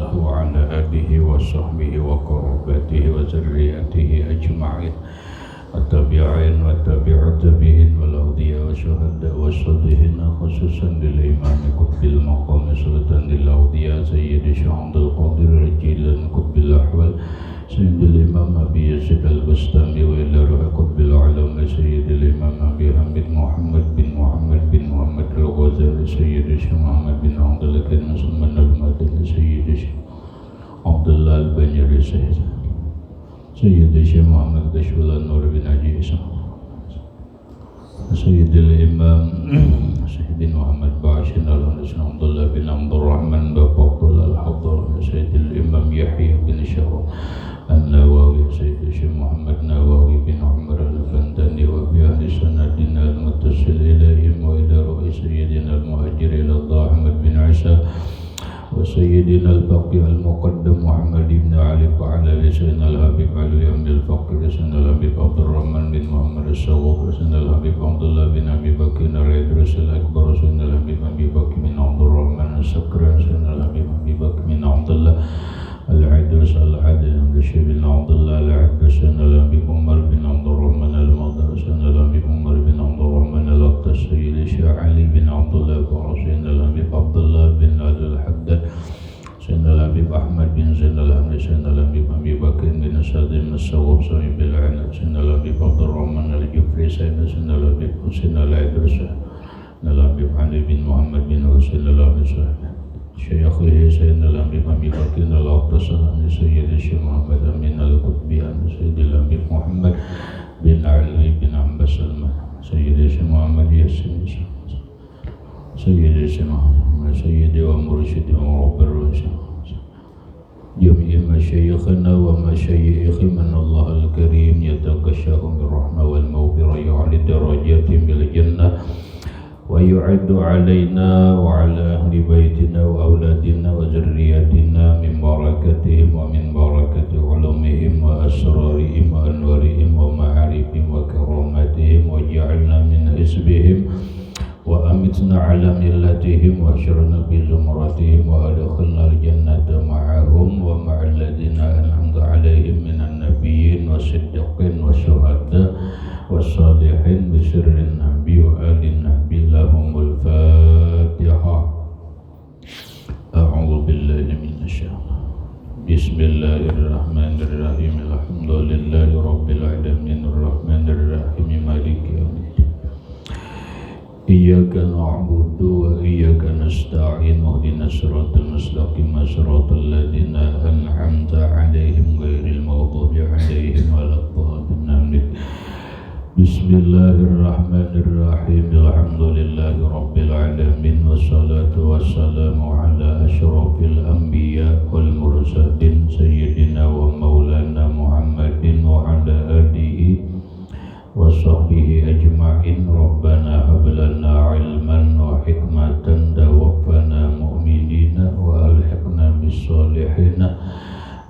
الله وعلى آله وصحبه وقرابته وذريته أجمعين والتابعين والتابعين والأولياء والشهداء والصالحين خصوصا للإمام قطب المقام سلطان الأولياء سيد الشيخ عبد القادر الجيلاني قطب الأحوال سيد الإمام أبي يزيد البستامي وإلى روح قطب العلماء سيد الإمام أبي حميد محمد بن محمد الغزالي سيد الشيخ محمد بن عبد الله بن سلمان المدني سيد الشيخ عبد الله البنجري سيد الشيخ محمد كشف النور بن عجيز سيد الإمام سيد محمد باشن الحسن عبد الله بن عبد الرحمن بفضل الحضر سيد الإمام يحيى بن شرف النووي سيد الشيخ محمد نووي بن عمر الفنداني وبأهل سندنا المتصل إليهم وإلى رئيس سيدنا المهاجر إلى الله أحمد بن عيسى وسيدنا الباقي المقدم محمد بن علي وعلى سيدنا الحبيب علي بن الفقر سيدنا الحبيب عبد الرحمن بن محمد الصواب سيدنا الحبيب عبد الله بن أبي بكر الإدريس الأكبر سيدنا الحبيب أبي بكر بن عبد الرحمن السكران سيدنا الحبيب أبي بكر بن عبد الله العدرس العدل الشيخ بن عبد الله العدرس سيدنا الحبيب عمر بن عبد الرحمن المقدر سيدنا الحبيب عمر بن عبد الرحمن الأقدس سيد الشيخ علي بن عبد الله سيدنا الحبيب عبد الله بن علي الحداد سيدنا الحبيب أحمد بن زين الحمد سيدنا الحبيب أبي بكر بن سعد بن الصواب صاحب العنب سيدنا الحبيب عبد الرحمن الجفري سيدنا الحبيب حسين العدرس سيدنا الحبيب علي بن محمد بن حسين الحمد شيخه سيدنا الحبيب أبي بكر الأقدس سيد الشيخ محمد أمين القطبي سيد الحبيب محمد بن علي بن عباس سيد الشيخ محمد ياسين سيد الشيخ محمد سيدي ومرشدي ورب الرشد جميع مشايخنا ومشايخ من الله الكريم يتغشاهم بالرحمة والمغفرة يعلي درجاتهم بالجنة ويعد علينا وعلى أهل بيتنا وأولادنا وذرياتنا من بركتهم ومن بركة علومهم وأسرارهم وأنوارهم ومعارفهم وكراماتهم واجعلنا من حزبهم وأمتنا على ملتهم وأشرنا في زمرتهم وأدخلنا الجنة معهم ومع الذين أنعمت عليهم من النبيين والصديقين والشهداء والصالحين بسر النبي وآل النبي لهم الفاتحة. أعوذ بالله من الشيطان بسم الله الرحمن الرحيم الحمد لله رب العالمين الرحمن الرحيم مالك يوم الدين إياك نعبد وإياك نستعين اهدنا الصراط المستقيم صراط الذين أنعمت عليهم غير المغضوب عليهم ولا الضالين. بسم الله الرحمن الرحيم الحمد لله رب العالمين والصلاة والسلام على أشرف الأنبياء والمرسلين سيدنا ومولانا محمد وعلى آله وصحبه أجمعين. ربنا هب لنا علما وحكمة توفنا مؤمنين وألحقنا بالصالحين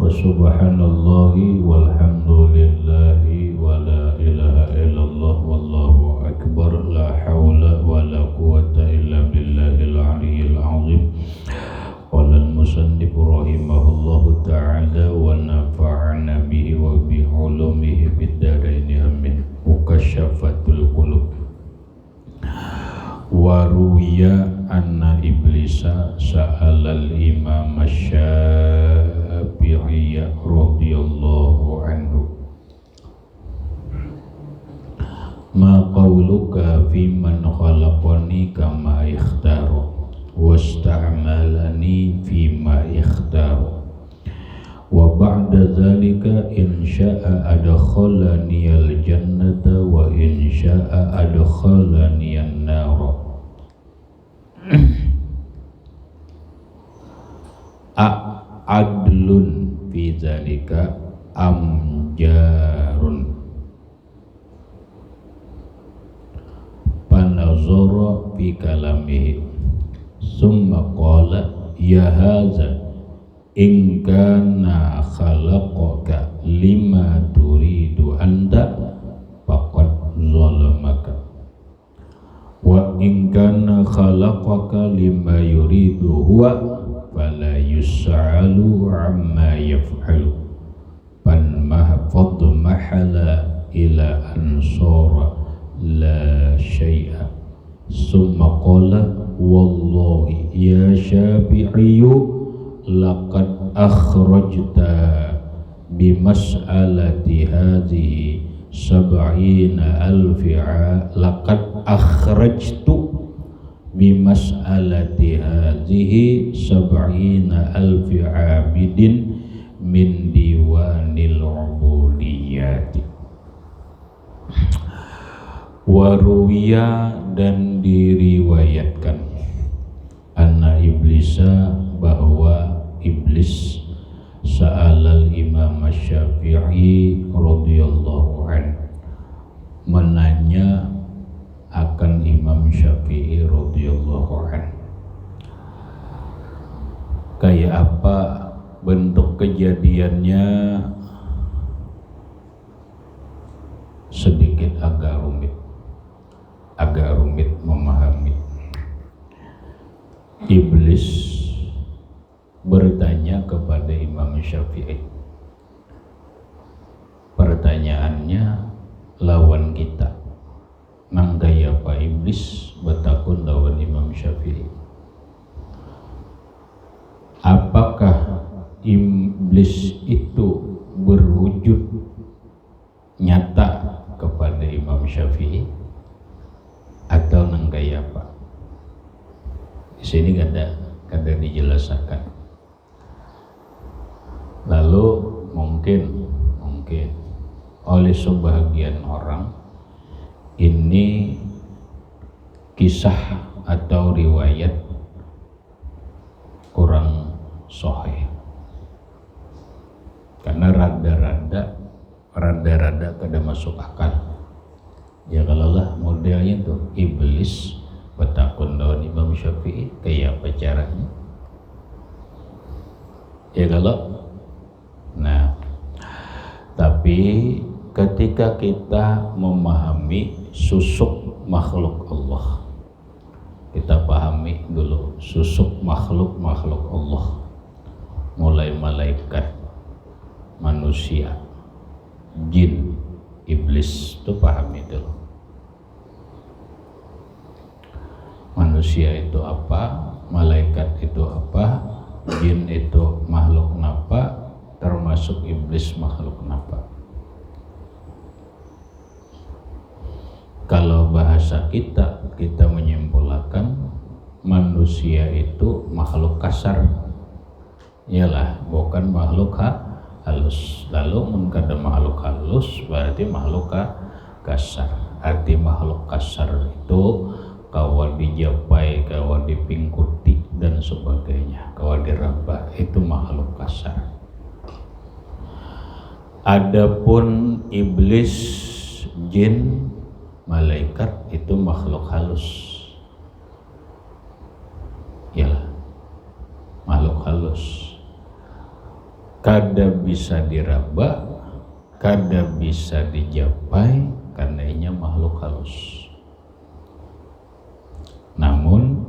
وسبحان الله والحمد لله ولا إله إلا الله والله أكبر لا حول ولا قوة إلا بالله العلي العظيم. قال المصنف رحمه الله تعالى ونفعنا به وبعلومه في الدارين آمين. Mukasyafatul qulub waruya anna iblisa sa'alal imam Syafi'i radhiyallahu anhu ma qawluka fi man khalaqani kama ikhtara wasta'malani fi ma ikhtara wa ba'da dzalika in syaa adkhalani al-jannata wa in syaa adkhalani an-nar. Adlun fi dzalika amjarun panazara fi kalamihi summa qala ya hadza in kana khalaqaka lima turidu anta faqad zalamaka wa in kana khalaqaka lima yuridu huwa fala yus'alu amma yaf'alu fad mahala ila ansara la syai'a summa qala wallahi ya Syafi'iyyu laqad akhrajta bimas'alati hadhihi sab'ina alfi laqad akhrajtu bimas'alati hadhihi sab'ina alfi abidin min diwanil ubudiyati. Waruwiya, dan diriwayatkan, anna iblisa, bahwa iblis sa'alal Imam Syafi'i radhiyallahu anhu, menanya akan Imam Syafi'i radhiyallahu anhu, kayak apa bentuk kejadiannya, sedikit agak rumit memahami. Iblis bertanya kepada Imam Syafi'i. Pertanyaannya lawan kita. Manggaya Pak Iblis bertakun lawan Imam Syafi'i. Apakah iblis itu berwujud nyata kepada Imam Syafi'i atau nanggaya apa? Di sini kada dijelaskan. Lalu mungkin oleh sebagian orang ini kisah atau riwayat kurang sahih, karena rada-rada kada masuk akal. Ya kalau lah modelnya tuh iblis bertakun lawan Imam Syafi'i, kayak apa caranya? Ya kalau, nah, tapi ketika kita memahami susuk makhluk Allah, kita pahami dulu susuk makhluk Allah, mulai malaikat, manusia, jin, iblis, itu pahami dulu. Manusia itu apa, malaikat itu apa, jin itu makhluk apa, termasuk iblis makhluk apa. Kalau bahasa kita menyimpulkan manusia itu makhluk kasar, iyalah, bukan makhluk halus. Lalu mungkin ada makhluk halus berarti makhluk kasar. Arti makhluk kasar itu kawal dijapai, kawal dipingkuti dan sebagainya, kawal diraba, itu makhluk kasar. Adapun iblis, jin, malaikat itu makhluk halus. Yalah, makhluk halus. Kada bisa diraba, kada bisa dijapai, karena ini makhluk halus. Namun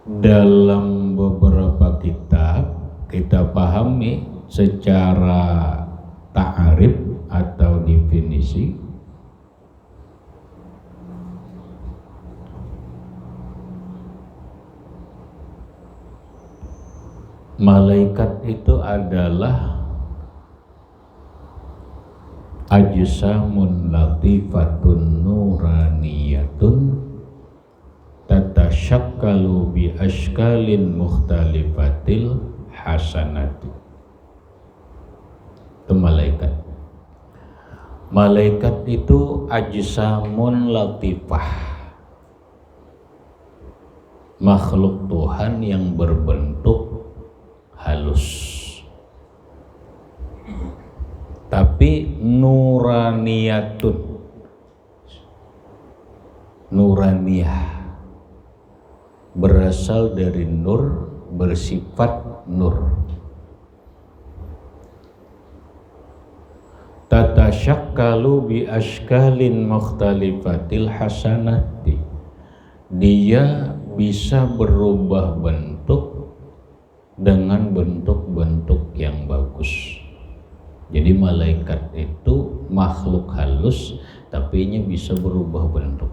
dalam beberapa kitab kita pahami secara ta'arif atau definisi, malaikat itu adalah ajsamun latifatun nuraniyatun tatasyakkalu bi ashkalin mukhtalifatil hasanati. Itu malaikat. Malaikat itu ajsamun latifah, makhluk Tuhan yang berbentuk halus, tapi nuraniyah, berasal dari nur, bersifat nur. Tatasyakkalu bi ashkalin mukhtalifatil hasanati, dia bisa berubah bentuk dengan bentuk-bentuk yang bagus. Jadi malaikat itu makhluk halus, tapi ini bisa berubah bentuk.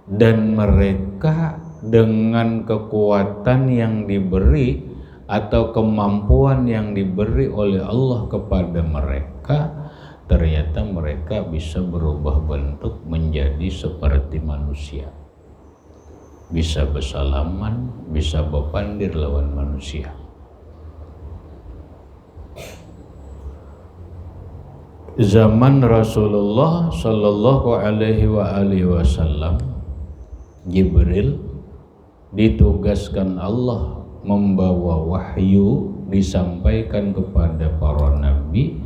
Dan mereka dengan kekuatan yang diberi atau kemampuan yang diberi oleh Allah kepada mereka, ternyata mereka bisa berubah bentuk menjadi seperti manusia. Bisa bersalaman, bisa berpandir lawan manusia. Zaman Rasulullah Sallallahu Alaihi Wasallam, Jibril ditugaskan Allah membawa wahyu disampaikan kepada para nabi,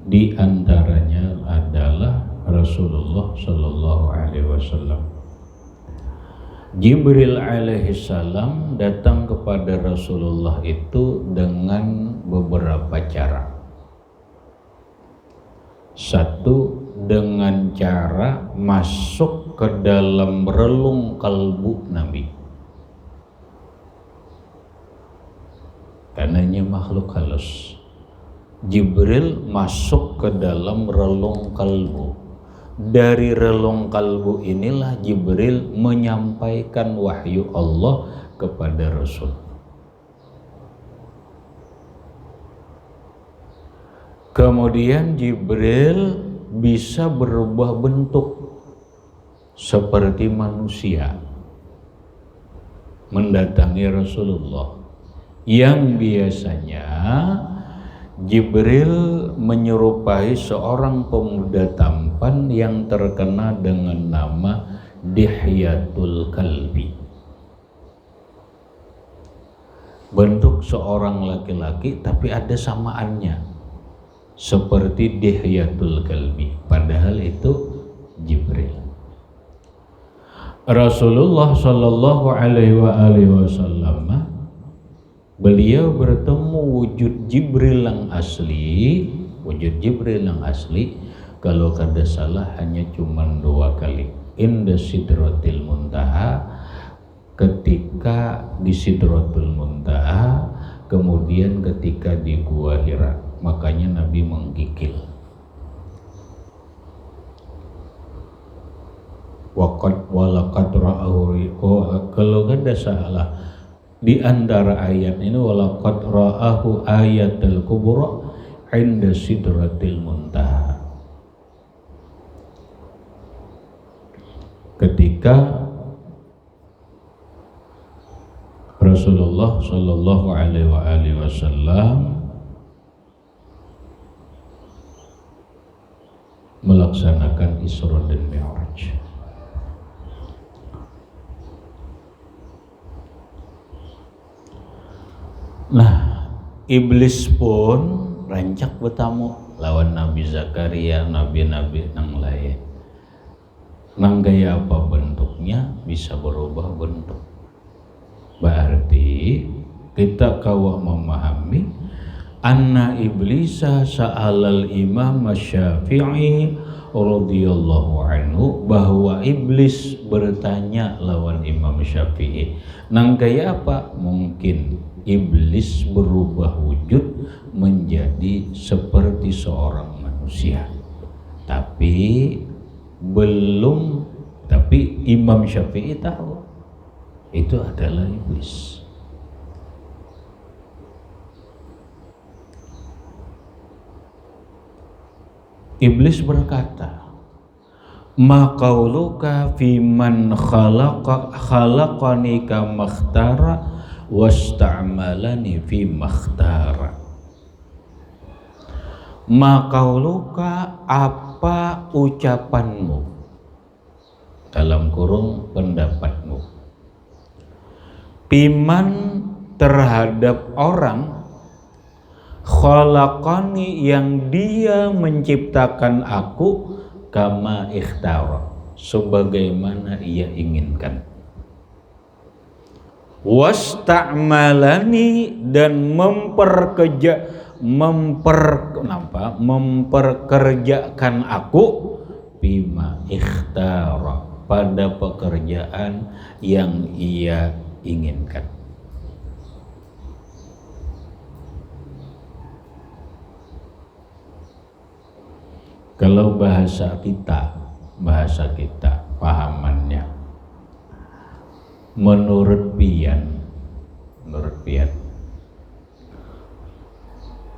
di antaranya adalah Rasulullah Sallallahu Alaihi Wasallam. Jibril alaihissalam datang kepada Rasulullah itu dengan beberapa cara. Satu, dengan cara masuk ke dalam relung kalbu Nabi. Karena ini makhluk halus. Jibril masuk ke dalam relung kalbu. Dari relung kalbu inilah Jibril menyampaikan wahyu Allah kepada Rasul. Kemudian Jibril bisa berubah bentuk seperti manusia, mendatangi Rasulullah. Yang biasanya Jibril menyerupai seorang pemuda tampan yang terkenal dengan nama Dihyatul Kalbi. Bentuk seorang laki-laki tapi ada samaannya, seperti Dihyatul Kalbi, padahal itu Jibril. Rasulullah Shallallahu Alaihi Wasallam, beliau bertemu wujud Jibril yang asli. Wujud Jibril yang asli, kalau kada salah hanya cuma 2 kali. Inda Sidratil Muntaha, ketika di Sidratul Muntaha, kemudian ketika di Gua Hira. Makanya Nabi menggigil. Walaqad ra'ahu, kalau kada salah di antara ayat ini, walaqad ra'ahu ayatul kubra inda sidratil muntaha. Ketika Rasulullah Shallallahu Alaihi Wasallam melaksanakan Isra dan Mi'raj. Nah, iblis pun rancak bertamu lawan Nabi Zakaria, nabi-nabi yang lain. Nang gaya apa bentuknya bisa berubah bentuk. Berarti kita kawah memahami anna iblisa sa'alal imam Syafi'i radhiyallahu anhu, bahwa iblis bertanya lawan Imam Syafi'i. Nang gaya apa? Mungkin iblis berubah wujud menjadi seperti seorang manusia. Tapi Imam Syafi'i tahu itu adalah iblis. Iblis berkata, ma qauluka fi man khalaqani kama ikhtara wasta'malani fi makhtara. Ma qauluka, apa ucapanmu, dalam kurung pendapatmu, piman terhadap orang, khalaqani yang dia menciptakan aku, kama ikhtara, sebagaimana ia inginkan, wasta'malani, dan memperkerjakan aku, bima ikhtara, pada pekerjaan yang ia inginkan. Kalau bahasa kita pahamannya menurut pian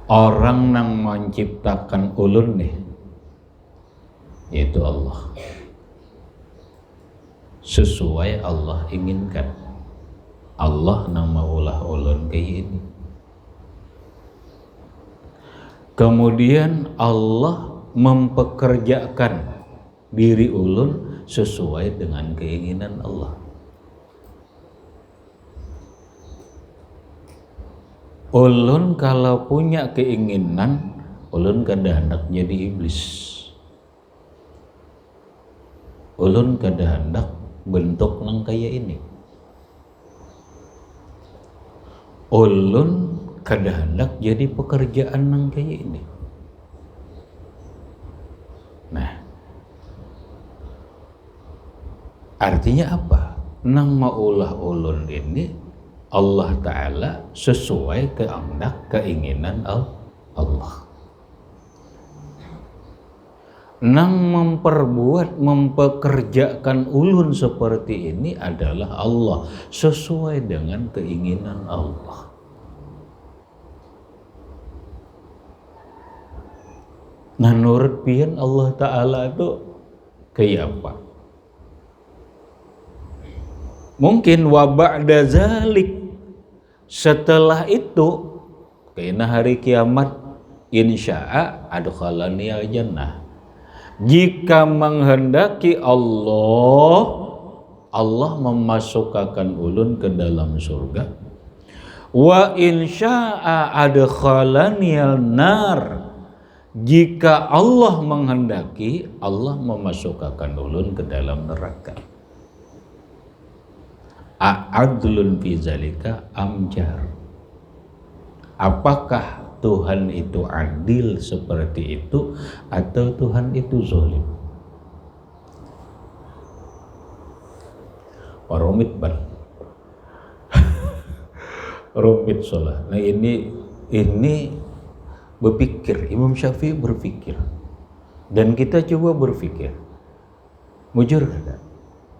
orang yang menciptakan ulun nih yaitu Allah, sesuai Allah inginkan. Allah nang maulah ulun kayak ini. Kemudian Allah mempekerjakan diri ulun sesuai dengan keinginan Allah. Ulun kalau punya keinginan, ulun kada hendak jadi iblis. Ulun kada hendak bentuk nang kaya ini. Ulun kada hendak jadi pekerjaan nang kaya ini. Nah, artinya apa? Nang maulah ulun ini Allah Ta'ala sesuai kehendak keinginan Allah. Nang mempekerjakan ulun seperti ini adalah Allah, sesuai dengan keinginan Allah. Nah, menurut pian Allah Ta'ala itu kayak apa? Mungkin wa ba'da zalik, setelah itu kena hari kiamat, insya'a adkhalani al-jannah. Jika menghendaki Allah memasukkan ulun ke dalam surga. Wa insya'a adkhalani al-nar. Jika Allah menghendaki, Allah memasukkan ulun ke dalam neraka. A'adlun fi zalika amjar. Apakah Tuhan itu adil seperti itu atau Tuhan itu zalim? Rumit ban. Rumit solah. Nah ini berpikir, Imam Syafi'i berpikir. Dan kita coba berpikir. Mujur kada?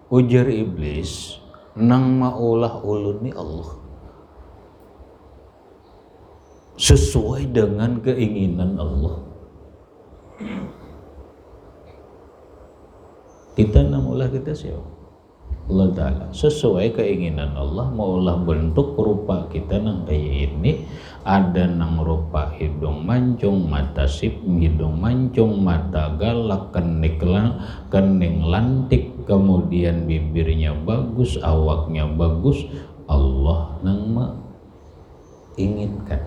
Ujar iblis, nang maulah ulun ni Allah. Sesuai dengan keinginan Allah. Kita namulah kita siapa? Allah Ta'ala. Sesuai keinginan Allah, maulah bentuk rupa kita nang kayak ini. Ada nang rupa hidung mancung, mata sip, hidung mancung, mata galak, kening lantik, kemudian bibirnya bagus, awaknya bagus. Allah nang menginginkan.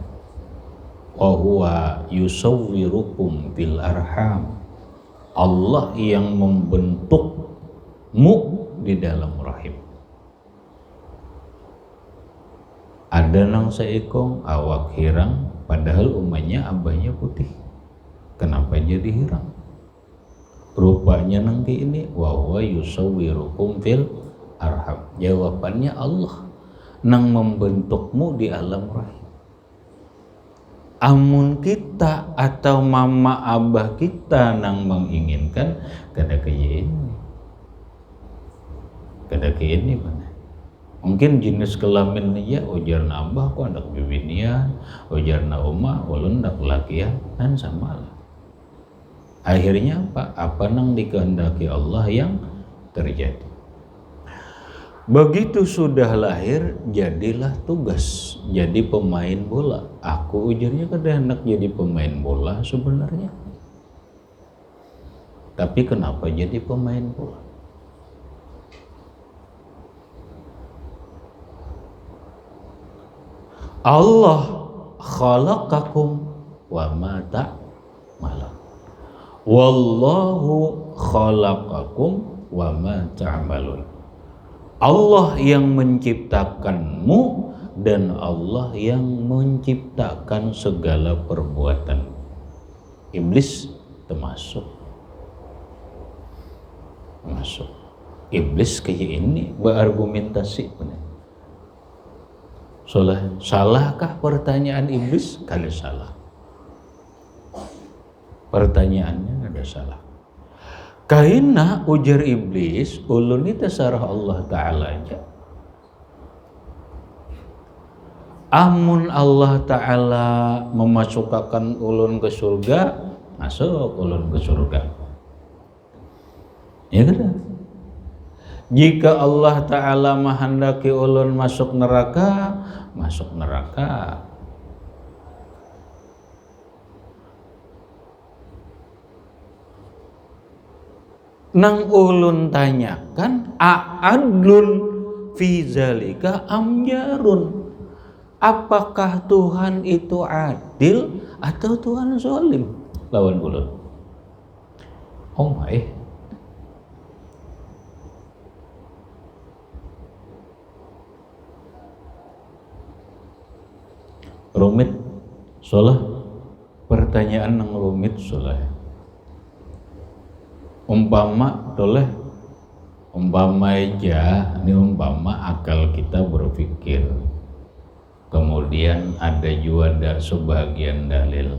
Wa huwa yusawwirukum fil arham. Allah yang membentukmu di dalam rahim. Ada nang seikong awak hirang, padahal umanya abahnya putih. Kenapa jadi hirang? Rupanya nang ini wa huwa yusawwirukum fil arham. Jawabannya Allah nang membentukmu di alam rahim. Amun kita atau mama abah kita nang menginginkan kada kaya ini mana? Mungkin jenis kelamin ya ujarna abah ku hendak bibinian, ujarna umah ulun hendak lakian, dan sama lah. Akhirnya apa nang dikehendaki Allah yang terjadi. Begitu sudah lahir, jadilah tugas jadi pemain bola. Aku ujarnya kada hendak jadi pemain bola sebenarnya. Tapi kenapa jadi pemain bola? Allah khalaqakum wa ma ta'malun. Wallahu khalaqakum wa ma ta'malun. Allah yang menciptakanmu dan Allah yang menciptakan segala perbuatan. Iblis termasuk. iblis kayak ini berargumentasi. Salahkah pertanyaan iblis? Kalau salah. Pertanyaannya ada salah. Karena ujar iblis, ulun itu sarah Allah Ta'ala aja. Amun Allah Ta'ala memasukkan ulun ke surga, masuk ulun ke surga. Ya kan? Jika Allah Ta'ala menghendaki ulun masuk neraka, masuk neraka. Nang ulun tanyakan, a'adlun fi zalika amjarun. Apakah Tuhan itu adil atau Tuhan zalim? Lawan ulun. Oh my. Rumit, solah. Pertanyaan nang rumit solah. Umpama aja, ini umpama akal kita berpikir. Kemudian ada juga sebagian dalil.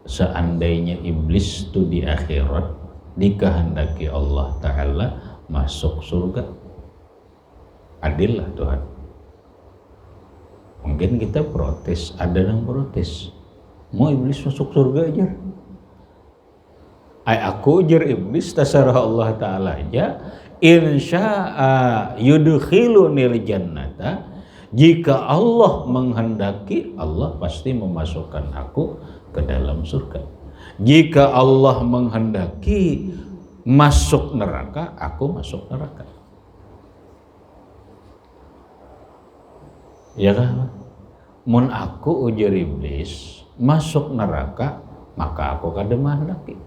Seandainya iblis itu di akhirat dikehendaki Allah Ta'ala masuk surga, adil lah Tuhan. Mungkin kita protes, ada yang protes. Mau iblis masuk surga aja? Aku ujar iblis tasarah Allah Ta'ala aja. Insya'a yudkhilunil jannata. Jika Allah menghendaki, Allah pasti memasukkan aku ke dalam surga. Jika Allah menghendaki masuk neraka, aku masuk neraka. Ya kan? Mun aku ujar iblis masuk neraka, maka aku kada menghendaki.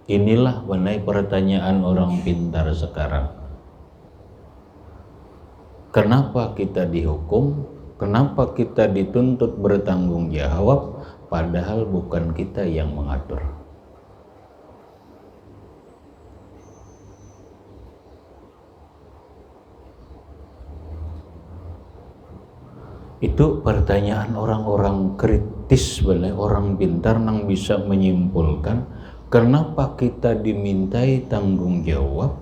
Inilah benai pertanyaan orang pintar sekarang. Kenapa kita dihukum? Kenapa kita dituntut bertanggung jawab? Padahal bukan kita yang mengatur. Itu pertanyaan orang-orang kritis, benai orang pintar yang bisa menyimpulkan. Kenapa kita dimintai tanggung jawab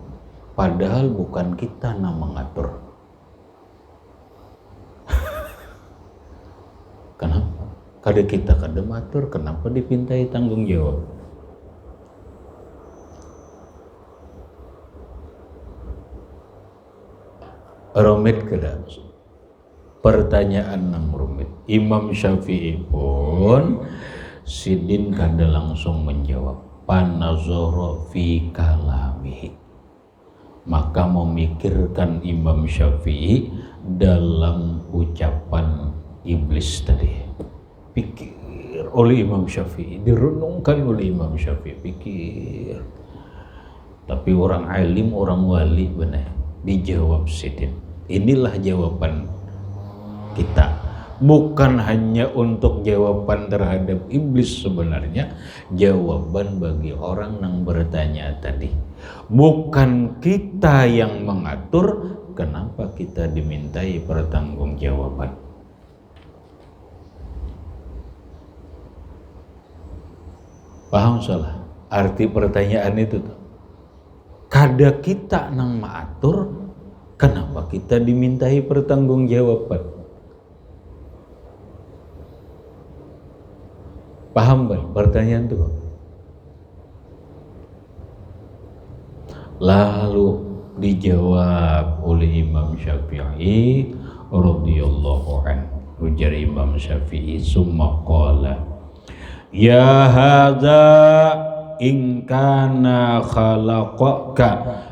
padahal bukan kita yang mengatur? Kenapa? Kada kita kada mengatur, kenapa dipintai tanggung jawab? Rumit kada? Pertanyaan yang rumit. Imam Syafi'i pun sidin kada langsung menjawab. Panazoro fi kalamihi, maka memikirkan Imam Syafi'i dalam ucapan iblis tadi. Pikir oleh Imam Syafi'i, direnungkan oleh Imam Syafi'i, pikir. Tapi orang alim, orang wali benar dijawab sidin. Inilah jawaban kita. Bukan hanya untuk jawaban terhadap iblis sebenarnya, jawaban bagi orang yang bertanya tadi. Bukan kita yang mengatur, kenapa kita dimintai pertanggungjawaban? Paham salah? Arti pertanyaan itu tuh. Kada kita nang mengatur, kenapa kita dimintai pertanggungjawaban? Paham kan pertanyaan itu? Lalu dijawab oleh Imam Syafi'i radhiyallahu anhu. Ujar Imam Syafi'i, summa qala, ya hadza in kana khalaqaka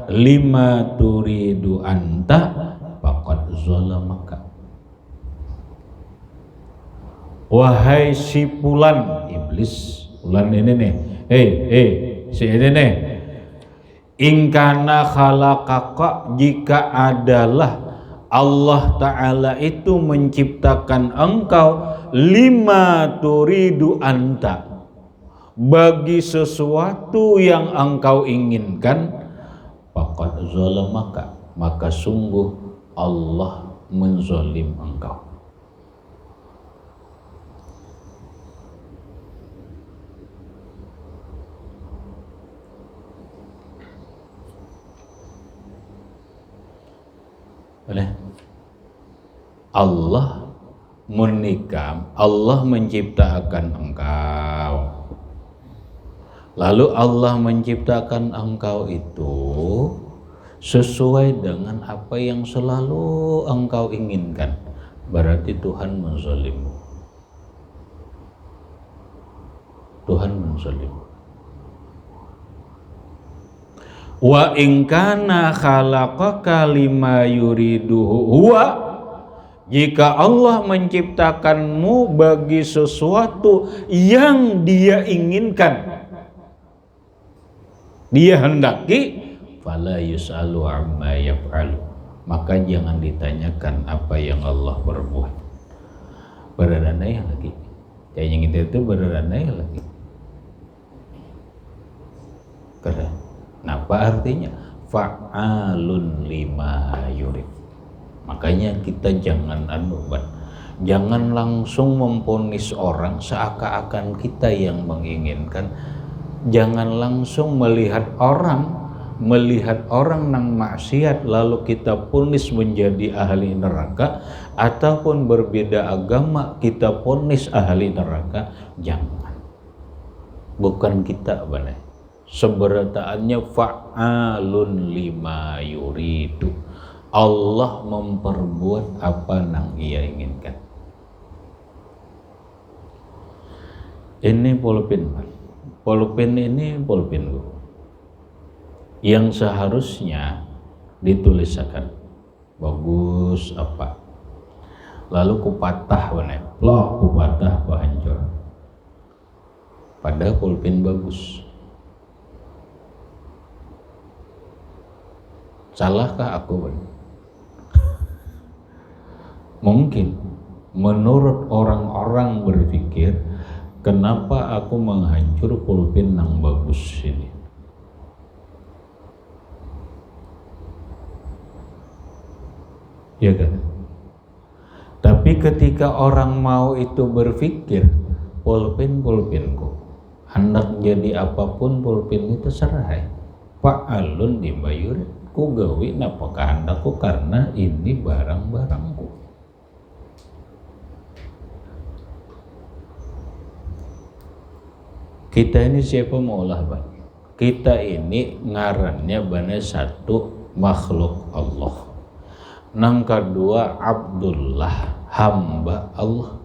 lima turidu anta faqad zalamaka. Wahai si Fulan, iblis, Fulan ini nih, si ini nih, ingkana khalaqaka, jika adalah Allah Ta'ala itu menciptakan engkau, lima turidu anta, bagi sesuatu yang engkau inginkan, faqad zalamaka, maka sungguh Allah menzalim engkau. Boleh? Allah menikam, Allah menciptakan engkau. Lalu Allah menciptakan engkau itu sesuai dengan apa yang selalu engkau inginkan. Berarti Tuhan menzalimmu. Tuhan menzalimmu. Wa in kana khalaqaka lima yuriduhu huwa, jika Allah menciptakanmu bagi sesuatu yang Dia inginkan, Dia hendaki, fala yus'alu amma yaf'alu, maka jangan ditanyakan apa yang Allah perbuat. Beranai lagi, yang itu beranai lagi. Karena apa artinya? Fa'alun lima yurid. Makanya kita jangan jangan langsung memponis orang seakan-akan kita yang menginginkan. Jangan langsung melihat orang nang maksiat lalu kita ponis menjadi ahli neraka, ataupun berbeda agama kita ponis ahli neraka. Jangan. Bukan kita benar. Seberataannya fa'alun lima yuridu. Allah memperbuat apa yang Ia inginkan. Ini pulpen ini pulpen yang seharusnya ditulisakan bagus apa, lalu kupatah benar, kupatah hancur. Padahal pulpen bagus. Salahkah aku? Mungkin menurut orang-orang berpikir, kenapa aku menghancur pulpen yang bagus ini? Ya kan? Tapi ketika orang mau itu berpikir, pulpenku hendak jadi apapun pulpen itu serah. Fa'alun dibayur, ku gawi napa kehendakku karena ini barang-barangku. Kita ini siapa maulah Bang? Kita ini ngarannya bana satu makhluk Allah. Nang kedua Abdullah, hamba Allah.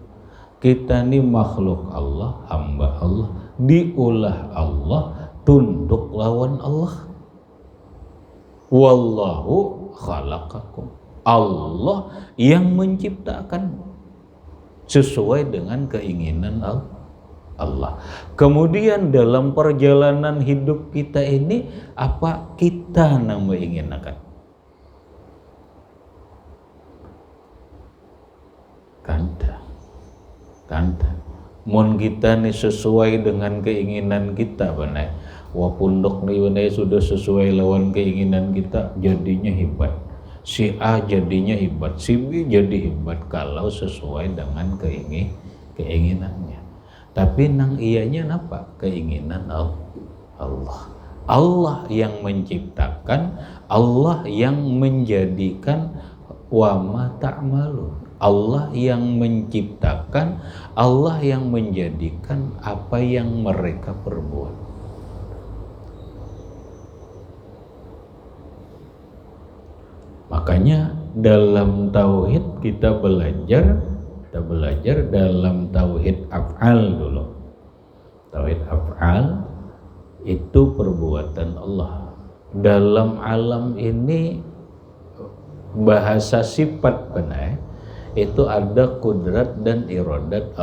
Kita ini makhluk Allah, hamba Allah, diulah Allah, tunduk lawan Allah. Wallahu khalaqakum. Allah yang menciptakan sesuai dengan keinginan Allah. Kemudian dalam perjalanan hidup kita ini, apa kita yang menginginkan? Kanta. Mun kita nih sesuai dengan keinginan kita benar. Wah pundok nih benar sudah sesuai lawan keinginan kita, jadinya hebat. Si A jadinya hebat, si B jadi hebat kalau sesuai dengan keinginannya. Tapi nang iyanya napa? Keinginan Allah. Allah yang menciptakan, Allah yang menjadikan, wa ma ta'malun. Allah yang menciptakan, Allah yang menjadikan apa yang mereka perbuat. Makanya dalam tauhid kita belajar dalam tauhid af'al dulu. Tauhid af'al itu perbuatan Allah. Dalam alam ini bahasa sifat benar, itu ada kudrat dan iradat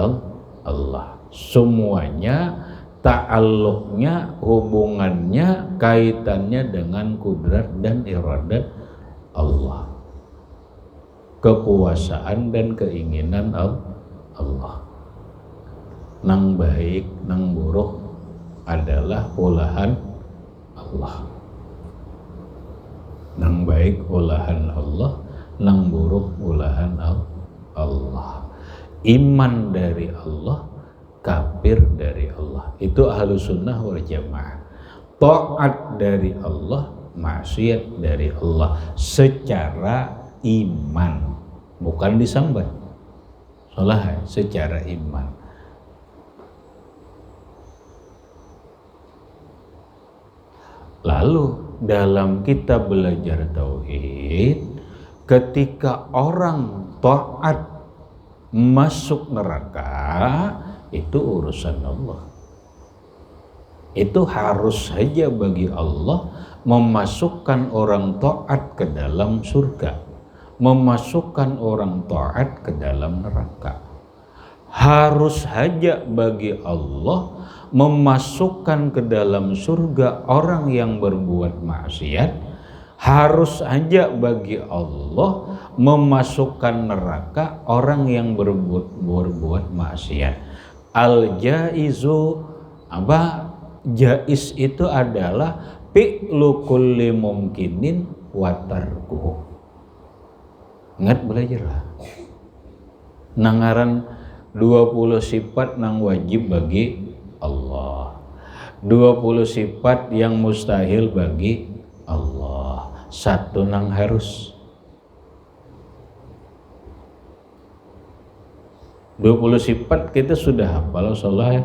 Allah. Semuanya ta'alluqnya, hubungannya, kaitannya dengan kudrat dan iradat Allah. Kekuasaan dan keinginan Allah. Nang baik, nang buruk, adalah olahan Allah. Nang baik olahan Allah, nang buruk olahan Allah. Iman dari Allah, kafir dari Allah. Itu Ahlus Sunnah wal Jamaah. Taat dari Allah, maksiat dari Allah secara iman, bukan disambat. Salah, secara iman. Lalu dalam kita belajar tauhid, ketika orang taat masuk neraka, itu urusan Allah. Itu harus saja bagi Allah memasukkan orang taat ke dalam surga, memasukkan orang taat ke dalam neraka. Harus saja bagi Allah memasukkan ke dalam surga orang yang berbuat maksiat. Harus saja bagi Allah memasukkan neraka orang yang berbuat maksiat. Al-jaizu apa? Jaiz itu adalah fi'lu kulli mumkinin wa tarkuhu. Ingat belajar lah. Nangaran 20 sifat nang wajib bagi Allah, 20 sifat yang mustahil bagi Allah, 1 nang harus. 20 sifat kita sudah hafal salah ya?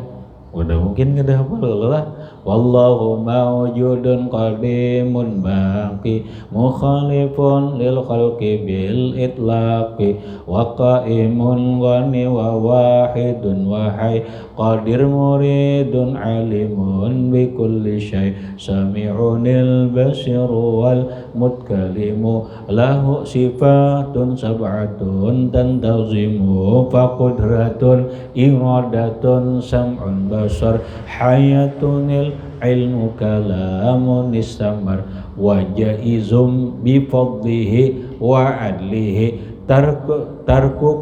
Udah mungkin kita hafal lah. Wallahu mawjudun qadimun baqi mukhalifun lil khalqi bil itlaqi wa qaimun ghani wa wahidun wahai qadir muridun alimun bi kulli syai sami'unil basiru wal mutkalimu lahu sifatun sab'atun tantazimu faqudratun iradatun sam'un basar hayatunil ilmu kalamun istamar wa jaizum bi fadlihi wa adlihi tarku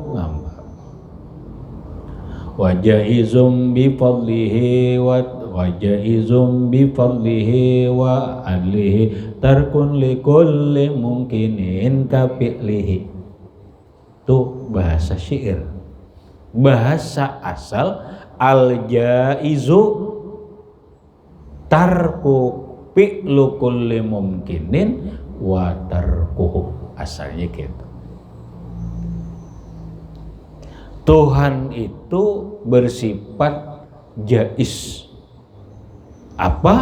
wa jaizum bi fadlihi wa jaizum bi fadlihi wa adlihi tarkun li kulli mumkinin kafi'lihi. Itu bahasa syair. Bahasa asal al-jaizu tarku fi'lu kulli mumkinin wa tarkuhu. Asalnya gitu. Tuhan itu bersifat jaiz. Apa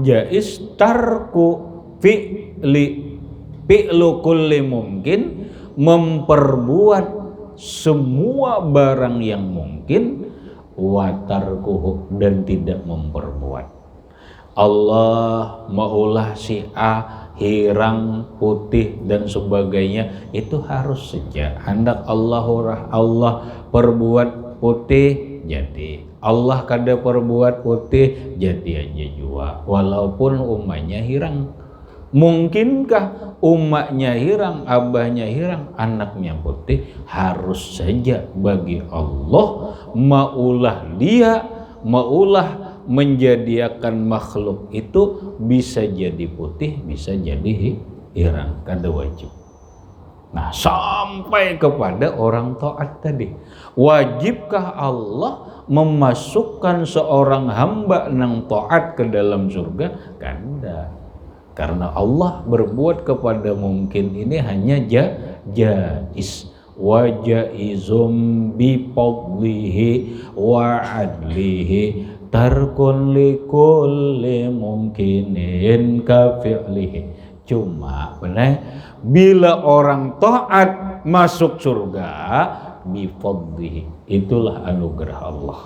jaiz? Tarku fi'lu kulli mumkin, memperbuat semua barang yang mungkin, wa tarkuhu, dan tidak memperbuat. Allah maulah si A hirang, putih dan sebagainya, itu harus saja hendak Allah perbuat putih jadi. Allah kada perbuat putih jadi aja jua, walaupun umatnya hirang. Mungkinkah umatnya hirang, abahnya hirang, anaknya putih? Harus saja bagi Allah maulah menjadikan makhluk itu bisa jadi putih, bisa jadi hirang, kada wajib. Nah, sampai kepada orang taat tadi, wajibkah Allah memasukkan seorang hamba nang taat ke dalam surga? Kada. Karena Allah berbuat kepada mungkin ini hanya jaiz. Wa jaizum bi fadlihi wa adlihi tarkun li kulli mumkinin ka fi'lihi. Cuma benar, bila orang taat masuk surga bi fadlihi, itulah anugerah Allah.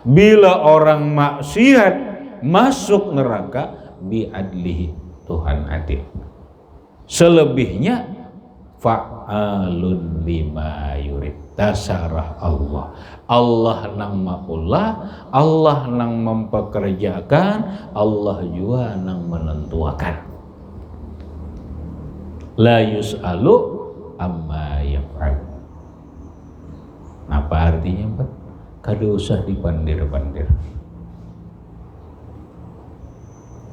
Bila orang maksiat masuk neraka bi adlihi, Tuhan adil. Selebihnya fa'alun lima yurid, tasarah Allah. Allah nang maulah, Allah nang mempekerjakan, Allah juga nang menentuakan. La yus'alu amma yaf'al. Apa artinya, Pak? Kada usah dipandir-pandir.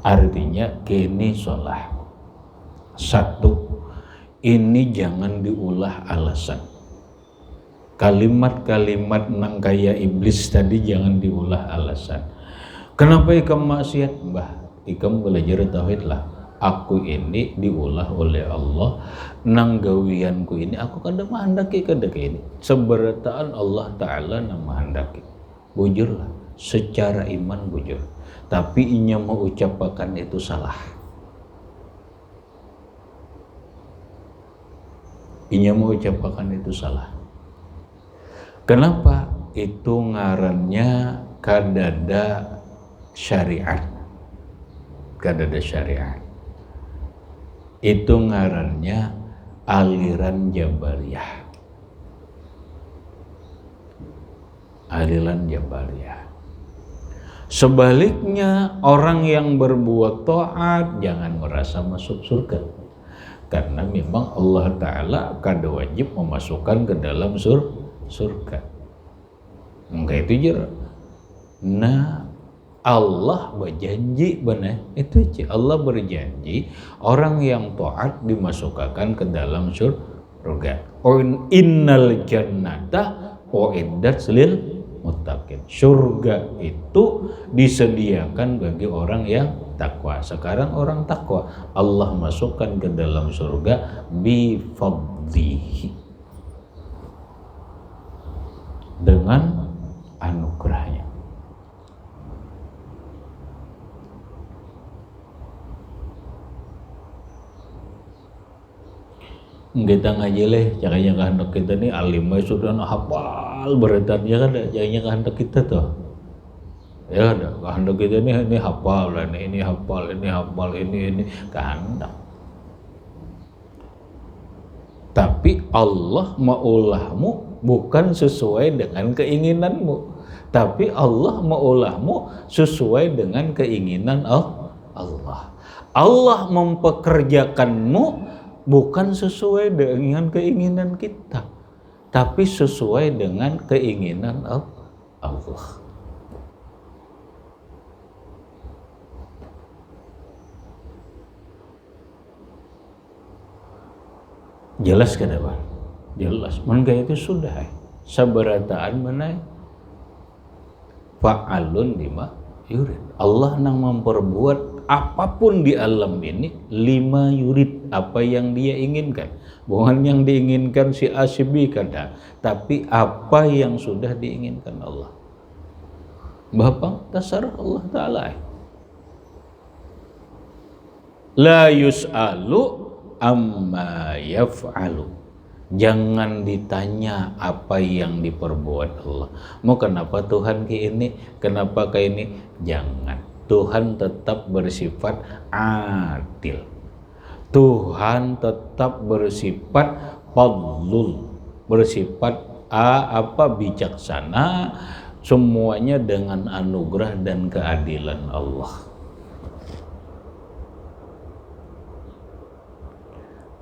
Artinya kini sholah. Satu, ini jangan diulah alasan. Kalimat-kalimat nang kaya iblis tadi jangan diulah alasan. Kenapa ikam maksiat? Mbah, ikam belajar tauhid lah. Aku ini diulah oleh Allah, nang gawianku ini aku kada mahandaki kada ini. Seberataan Allah Ta'ala nang mahandaki. Bujurlah, secara iman bujur. Tapi inya mau ucapakan itu salah. Inya mau ucapakan itu salah. Kenapa? Itu ngarannya kadada syariat. Kadada syariat. Itu ngarannya aliran Jabariyah. Aliran Jabariyah. Sebaliknya, orang yang berbuat taat jangan merasa masuk surga. Karena memang Allah Ta'ala kada wajib memasukkan ke dalam surga. Enggak itu jer. Nah, Allah berjanji benar itu aja. Allah berjanji orang yang taat dimasukkan ke dalam surga. Innal jannata uiddat lil muttaqin. Surga itu disediakan bagi orang yang takwa. Sekarang orang takwa Allah masukkan ke dalam surga bi fadlihi, dengan anugerahnya. Kita ngaji leh, jangannya kehendak kita nih alimnya sudah hafal beretarnya kan, jangannya kehendak kita tuh. Ya ada kehendak kita ini hafal, ini hafal, ini kehendak. Tapi Allah maulahmu bukan sesuai dengan keinginanmu, tapi Allah maulahmu sesuai dengan keinginan Allah. Allah mempekerjakanmu bukan sesuai dengan keinginan kita, tapi sesuai dengan keinginan Allah. Jelas kan apa? Jelas. Maka itu sudah. Sabarataan mana? Fa'alun lima yurid. Allah nang memperbuat apapun di alam ini lima yurid, apa yang dia inginkan. Bukan yang diinginkan si A si B kada, tapi apa yang sudah diinginkan Allah. Bapak tasarruf Allah Ta'ala. La yus'alu amma yaf'alu. Jangan ditanya apa yang diperbuat Allah. Mau kenapa Tuhan kayak ini, kenapa kayak ini? Jangan. Tuhan tetap bersifat adil. Tuhan tetap bersifat fadlul, bersifat bijaksana, semuanya dengan anugerah dan keadilan Allah.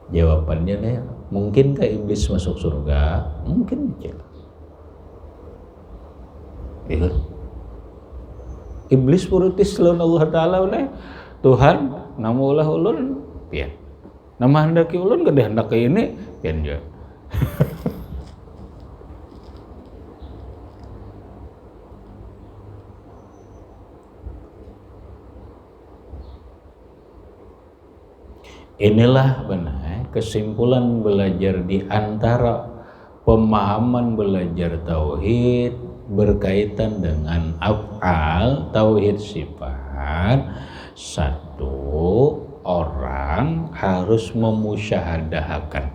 Jawabannya nih, mungkinkah iblis masuk surga? Mungkin aja. Ya. Iblis purutis lawan Allah Ta'ala oleh Tuhan, nama ulah ulun pian. Nama handaki ulun kada handaki ini pian juga. Inilah benar kesimpulan belajar di antara pemahaman belajar tauhid berkaitan dengan af'al, tauhid sifat. Satu, orang harus memusyahadahkan,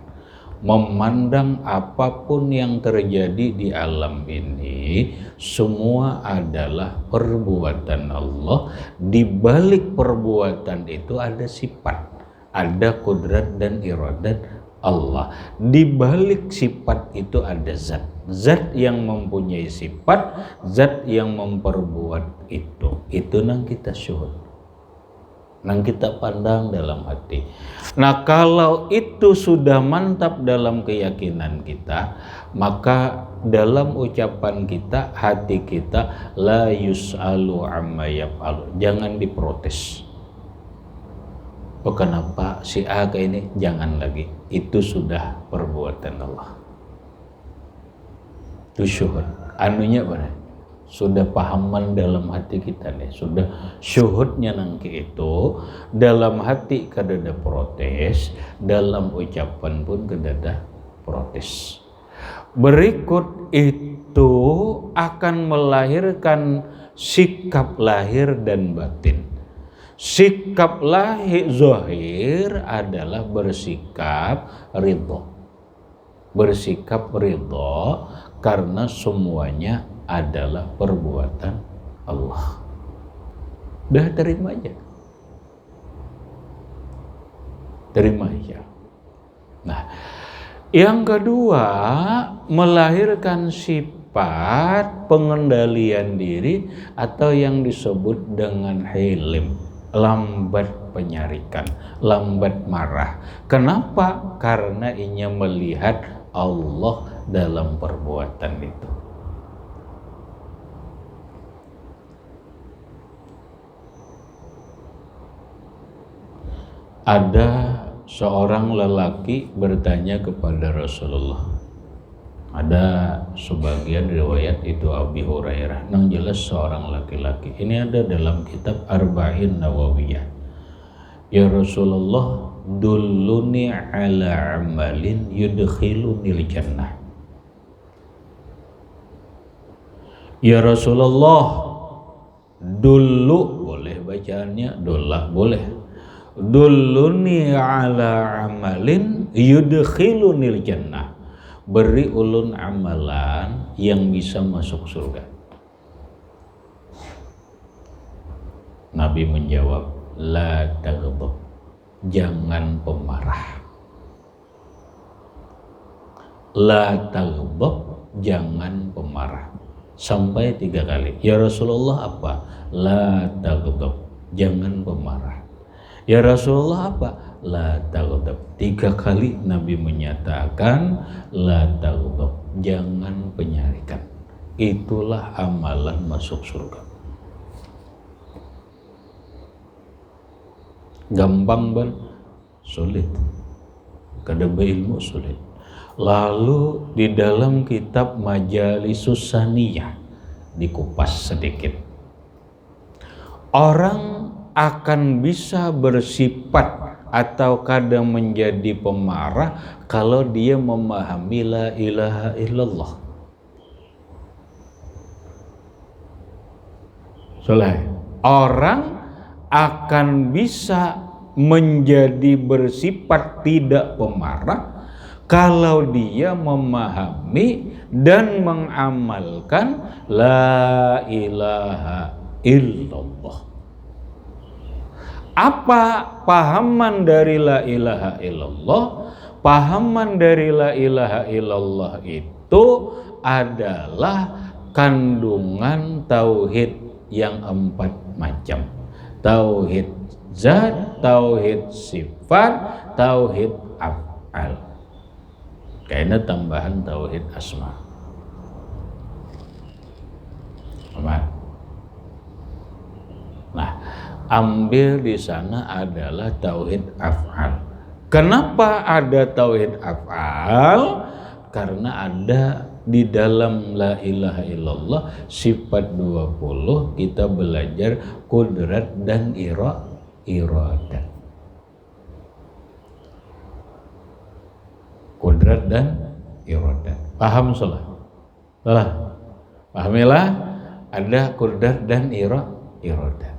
memandang apapun yang terjadi di alam ini semua adalah perbuatan Allah. Di balik perbuatan itu ada sifat, ada kudrat dan iradat Allah. Di balik sifat itu ada zat. Zat yang mempunyai sifat, zat yang memperbuat itu. Itu nang kita syuhud, nang kita pandang dalam hati. Nah, kalau itu sudah mantap dalam keyakinan kita, maka dalam ucapan kita, hati kita la yus'alu amma yaf'alu. Jangan diprotes. Oh kenapa si A kayak ini? Jangan lagi. Itu sudah perbuatan Allah. Itu syuhud. Anunya mana? Sudah pahaman dalam hati kita nih. Sudah syuhudnya nangki itu. Dalam hati kadada protes. Dalam ucapan pun kadada protes. Berikut itu akan melahirkan sikap lahir dan batin. Sikap lahir zahir adalah bersikap ridho. Bersikap ridho karena semuanya adalah perbuatan Allah. Udah terima aja. Terima aja. Nah, yang kedua, melahirkan sifat pengendalian diri atau yang disebut dengan hilim, lambat penyarikan, lambat marah. Kenapa? Karena ia melihat Allah dalam perbuatan itu. Ada seorang lelaki bertanya kepada Rasulullah. Ada sebagian riwayat itu Abi Hurairah, yang jelas seorang laki-laki. Ini ada dalam kitab Arba'in Nawawiyah. Ya Rasulullah, dulluni ala amalin yudkhilunil jannah. Ya Rasulullah, dulu boleh bacaannya, dolah boleh. Dulluni ala amalin yudkhilunil jannah. Beri ulun amalan yang bisa masuk surga. Nabi menjawab, la taghdab, jangan pemarah. La taghdab, jangan pemarah. Sampai 3 kali. Ya Rasulullah apa? La taghdab, jangan pemarah. Ya Rasulullah apa? La taghdab. 3 kali Nabi menyatakan la taghdab, jangan penyarikan. Itulah amalan masuk surga. Gampang ban? Sulit. Kada berilmu sulit. Lalu di dalam kitab Majalisus Saniyah dikupas sedikit. Orang akan bisa bersifat atau kadang menjadi pemarah kalau dia memahami la ilaha illallah. Soleh. Orang akan bisa menjadi bersifat tidak pemarah kalau dia memahami dan mengamalkan la ilaha illallah. Apa pahaman dari la ilaha illallah? Pahaman dari la ilaha illallah itu adalah kandungan tauhid yang 4 macam. Tauhid zat, tauhid sifat, tauhid af'al. Kayaknya tambahan tauhid asma. Nah, ambil di sana adalah tauhid af'al. Kenapa ada tauhid af'al? Karena ada di dalam la ilaha illallah sifat 20 kita belajar kudrat dan iradat. Kudrat dan iradat. Paham salah? Salah. Pahamilah ada kudrat dan iradat.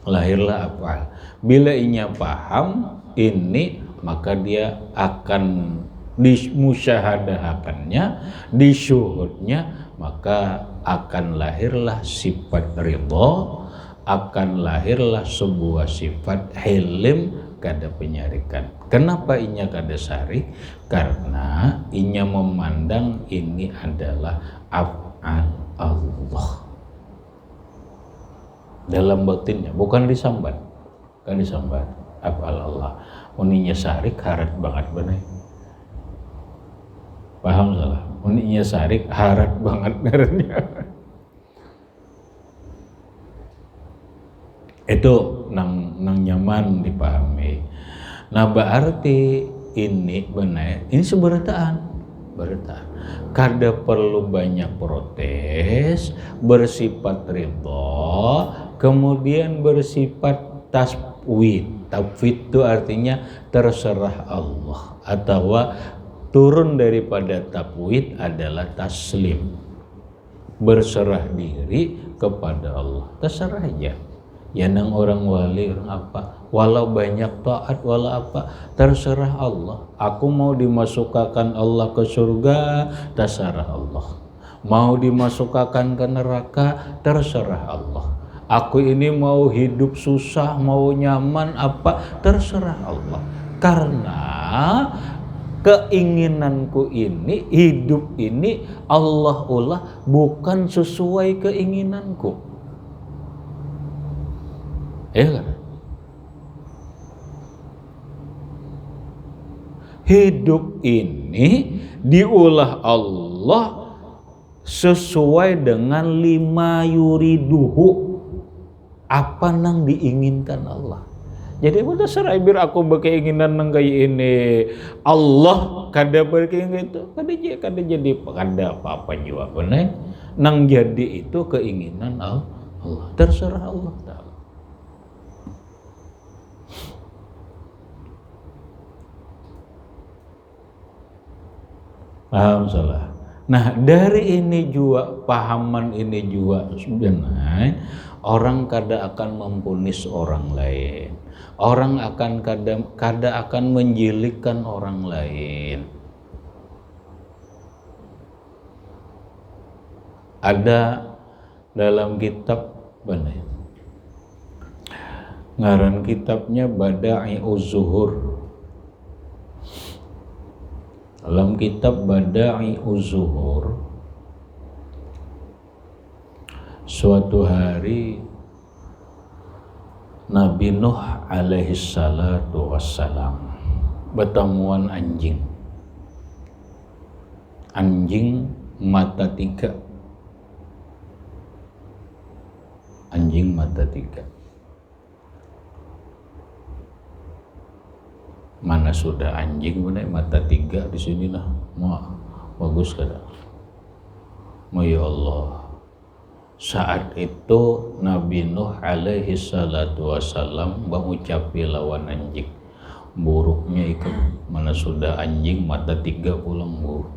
Lahirlah af'al. Bila inya paham ini, maka dia akan dimusyahadahakannya, disyuhudnya, maka akan lahirlah sifat ridho, akan lahirlah sebuah sifat hilim kada penyarikan. Kenapa inya kada sarik? Karena inya memandang ini adalah af'al Allah dalam batinnya, bukan disambat, kan disambat af'al Allah. Uninya sarik harat banget bener. Paham salah? Uninya sarik harat banget benernya. Itu nang nang nyaman dipahami. Nah berarti ini benar, ini seberataan. Kada perlu banyak protes, bersifat ridho, kemudian bersifat taswid. Tafwid itu artinya terserah Allah, atau turun daripada tafwid adalah taslim, berserah diri kepada Allah. Terserah aja. Ya nang orang wali, orang apa, walau banyak taat, walau apa, terserah Allah. Aku mau dimasukkan Allah ke surga, terserah Allah. Mau dimasukkan ke neraka, terserah Allah. Aku ini mau hidup susah, mau nyaman apa, terserah Allah. Karena keinginanku ini, hidup ini Allah ulah bukan sesuai keinginanku. Ya kan? Hidup ini diulah Allah sesuai dengan lima yuriduhu, apa nang diinginkan Allah. Jadi pada serai biar aku berkeinginan nang kayak ini, Allah kada berkeinginan itu, kada jadi kada apa-apa juga benar. Nang jadi itu keinginan Allah, terserah Allah Ta'ala. Paham salah. Nah dari ini juga, pahaman ini juga sebenarnya orang kada akan mempunis orang lain. Orang akan kada akan menjilikkan orang lain. Ada dalam kitab benar. Ngaran kitabnya Bada'i'uz Zuhur. Dalam kitab Bada'i'uz Zuhur, suatu hari Nabi Nuh alaihi salatu wassalam bertemuan anjing mata tiga. Anjing mata tiga. Mana sudah anjing benar mata tiga di sini lah, mau bagus kada? Mau ya Allah. Saat itu Nabi Nuh alaihi salatu wassalam mengucapi lawan anjing, buruknya itu mana sudah anjing mata tiga pulang buruk.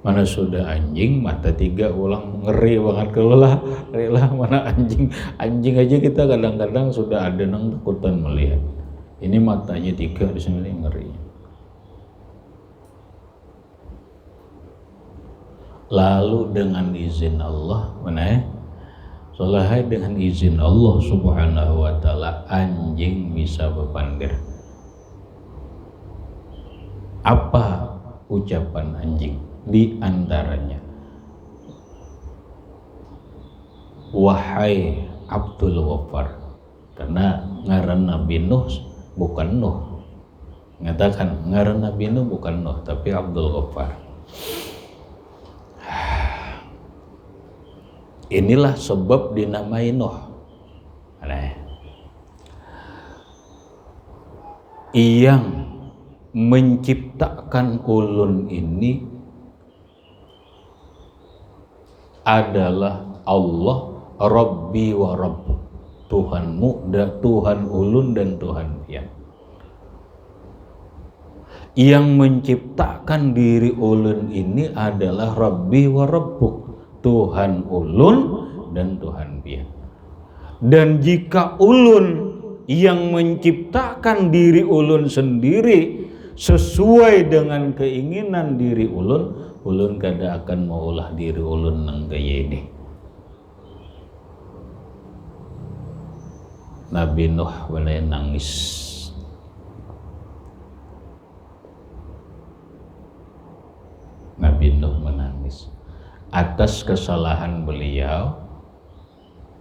Mana sudah anjing mata tiga ulang, ngeri banget kalau lah mana anjing aja kita kadang-kadang sudah ada nang takutan melihat. Ini matanya tiga di sini ngeri. Lalu dengan izin Allah, dengan izin Allah Subhanahu wa taala anjing bisa berpandir. Apa ucapan anjing? Di antaranya, wahai Abdul Ghaffar, karena ngaran Nabi Nuh bukan Nuh, mengatakan ngaran Nabi Nuh bukan Nuh tapi Abdul Ghaffar. Inilah sebab dinamai Nuh. Yang menciptakan ulun ini adalah Allah Rabbi wa Rabb, Tuhanmu dan Tuhan ulun dan Tuhan pian. Yang menciptakan diri ulun ini adalah Rabbi wa Rabbuk, Tuhan ulun dan Tuhan pian. Dan jika ulun yang menciptakan diri ulun sendiri sesuai dengan keinginan diri ulun kada akan maulah diri ulun nang gaya ini. Nabi Nuh mulai nangis. Nabi Nuh menangis atas kesalahan beliau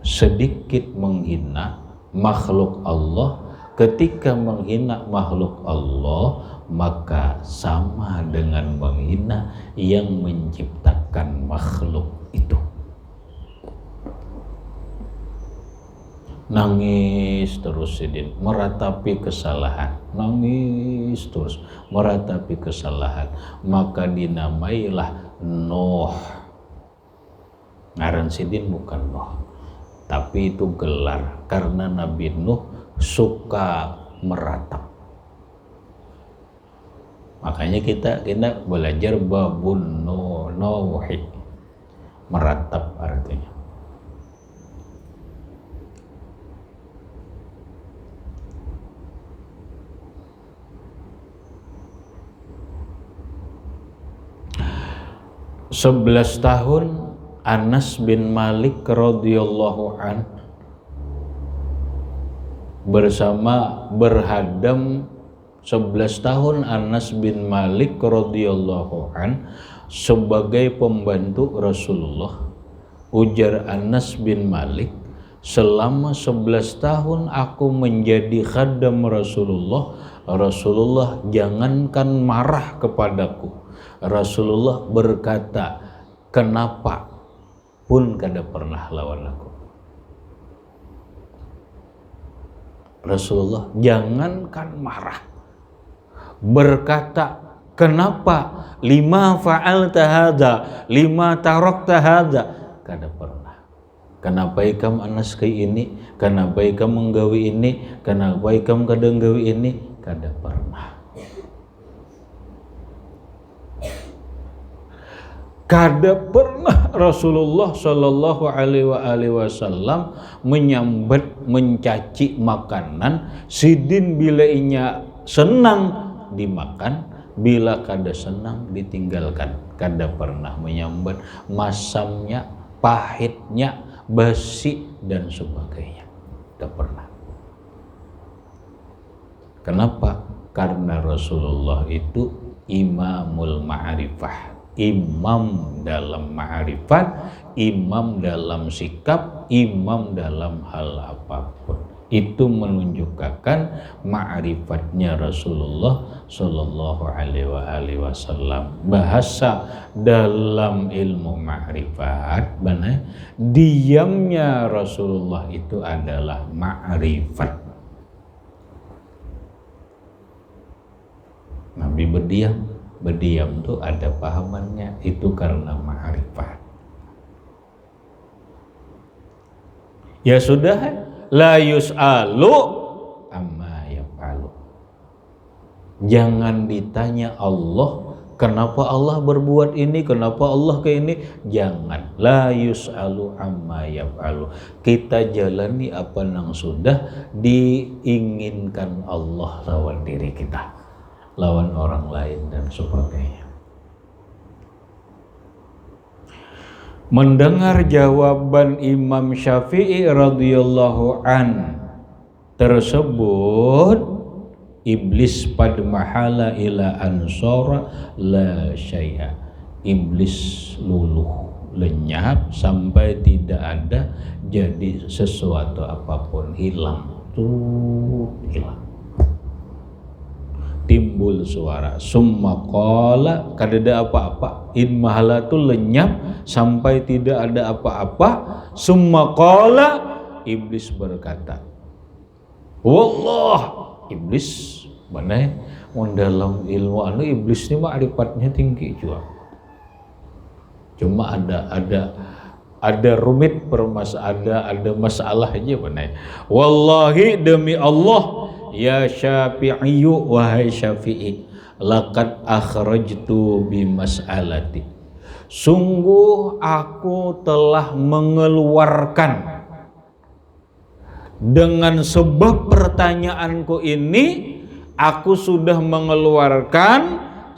sedikit menghina makhluk Allah. Ketika menghina makhluk Allah, maka sama dengan menghina yang menciptakan makhluk itu. Nangis terus Sidin, meratapi kesalahan, nangis terus meratapi kesalahan, maka dinamailah Nuh. Ngaran Sidin bukan Nuh, tapi itu gelar karena Nabi Nuh suka meratap. Makanya kita belajar babun Nuhi, meratap artinya. Sebelas tahun Anas bin Malik radhiyallahu an bersama berhadam 11 tahun Anas bin Malik radhiyallahu an sebagai pembantu Rasulullah. Ujar Anas bin Malik, selama 11 tahun aku menjadi khadam Rasulullah, Rasulullah jangankan marah kepadaku, Rasulullah berkata, kenapa pun kada pernah lawan aku. Rasulullah jangankan marah, berkata, kenapa lima fa'alta hadza, lima tarakta hadza, kada pernah. Kenapa ikam Anas kayak ini, kenapa ikam menggawi ini, kenapa ikam kada nggawi ini, kada pernah. Kada pernah Rasulullah Shallallahu Alaihi Wasallam menyambat mencaci makanan. Sidin bila inya senang dimakan, bila kada senang ditinggalkan. Kada pernah menyambat masamnya, pahitnya, basi dan sebagainya. Kada pernah. Kenapa? Karena Rasulullah itu imamul ma'rifah, imam dalam ma'rifat, imam dalam sikap, imam dalam hal apapun. Itu menunjukkan ma'rifatnya Rasulullah Sallallahu Alaihi Wasallam. Bahasa dalam ilmu ma'rifat, diamnya Rasulullah itu adalah ma'rifat. Nabi berdiam tuh ada pahamannya, itu karena ma'rifat. Ya sudah, la yus'alu amma yaf'alu. Jangan ditanya Allah, kenapa Allah berbuat ini, kenapa Allah kayak ini. Jangan. La yus'alu amma yaf'alu. Kita jalani apa yang sudah diinginkan Allah lawan diri kita, lawan orang lain dan sebagainya. Mendengar jawaban Imam Syafi'i radhiyallahu an tersebut, iblis pad mahala ila ansora la syai'a. Iblis luluh, lenyap sampai tidak ada, jadi sesuatu apapun hilang, tuh hilang. Timbul suara summa qala, kada ada apa-apa. In mahala tu lenyap sampai tidak ada apa-apa. Summa qala, iblis berkata, wallah, iblis mana dalam ilmu iblis ni ma'rifatnya tinggi juga. Cuma ada rumit ada masalah aja mana. Wallahi demi Allah, ya Syafi'iyu, wahai Syafi'i, laqad akhrajtu bi mas'alati. Sungguh aku telah mengeluarkan dengan sebab pertanyaanku ini, aku sudah mengeluarkan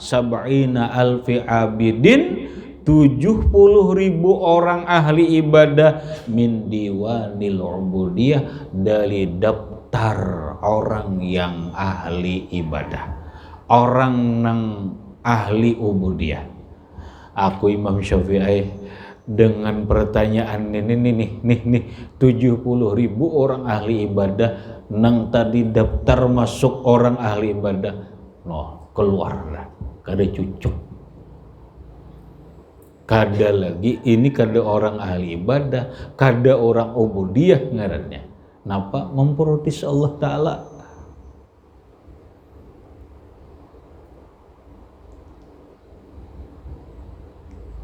sab'ina alfi abidin, 70.000 orang ahli ibadah, min diwanil ubudiyah, dari daftar orang yang ahli ibadah, orang nang ahli ubudiyah. Aku Imam Syafi'i dengan pertanyaan ini nih 70.000 orang ahli ibadah nang tadi daftar masuk orang ahli ibadah. No, keluar dah, kada cucuk. Kada lagi ini kada orang ahli ibadah, kada orang ubudiyah ngarannya. Napa? Memprotes Allah Ta'ala.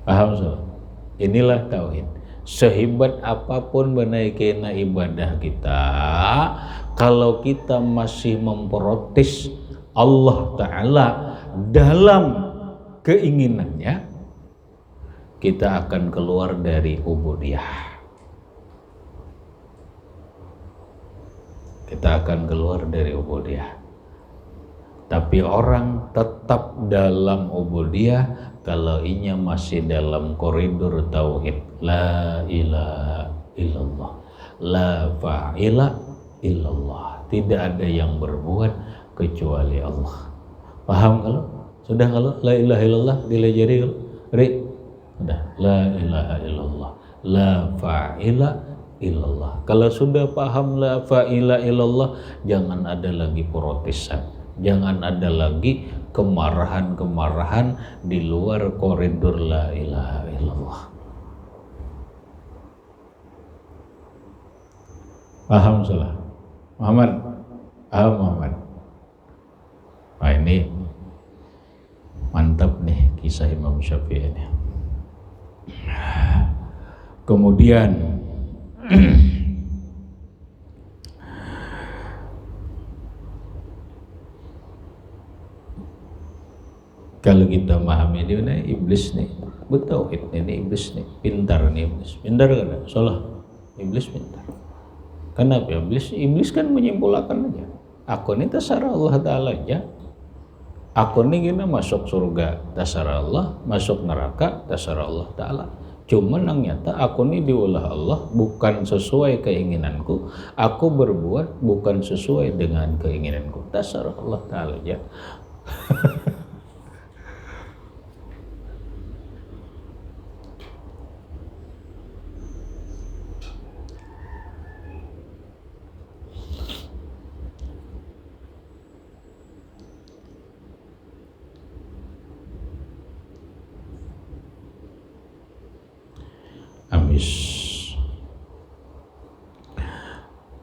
Paham so? Inilah tauhid. Sehebat apapun menaikina ibadah kita, kalau kita masih memprotes Allah Ta'ala dalam keinginannya, kita akan keluar dari ubudiyah. Kita akan keluar dari ubudiyah. Tapi orang tetap dalam ubudiyah kalau inya masih dalam koridor tauhid. La ilaha illallah, la fa'ila illallah. Tidak ada yang berbuat kecuali Allah. Paham kalau? Sudah kalau la ilaha illallah dilajari kalau? Sudah, la ilaha illallah, la fa'ila illallah. Kalau sudah paham la fa'ila illallah, jangan ada lagi protesan, jangan ada lagi kemarahan-kemarahan di luar koridor la ilaha illallah. Paham salah? Muhammad? Paham Muhammad? Nah ini mantap nih kisah Imam Syafi'i ini. Kemudian kalau kita memahami ini iblis nih, betul ini iblis nih, pintar nih iblis, pintar kan? Salah, iblis pintar. Kenapa iblis? Iblis kan menyimpulkan aja. Aku ini terserah Allah Ta'ala aja. Aku ini gini masuk surga terserah Allah, masuk neraka terserah Allah Ta'ala. Cuman yang nyata aku ini diulah Allah bukan sesuai keinginanku. Aku berbuat bukan sesuai dengan keinginanku. Terserah Allah Ta'ala aja.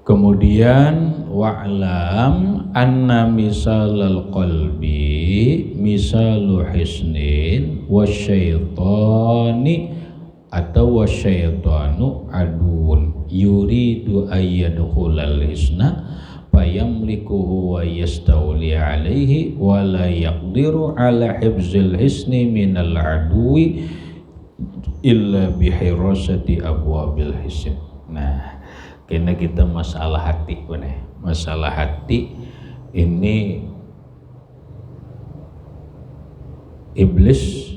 Kemudian wa'lam anna misalal qalbi misalu hisnin wasyaitani atau wasyaitanu adun yuridu ayyadkhulal hisna fayamlikuhu wa yastawli alaihi wa la yaqdiru ala hifzil hisni minal aduwi illa bihirasati abwabil hisn. Nah, karena kita masalah hati, masalah hati ini iblis,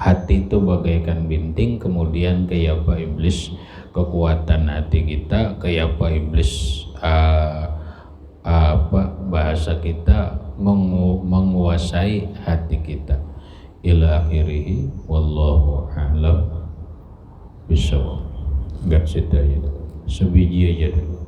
hati itu bagaikan binting, kemudian kayak apa iblis kekuatan hati kita, kayak apa iblis bahasa kita menguasai hati kita. Ila akhirih wallahu a'lam bishawab. Enggak cerita aja, sebiji aja dulu.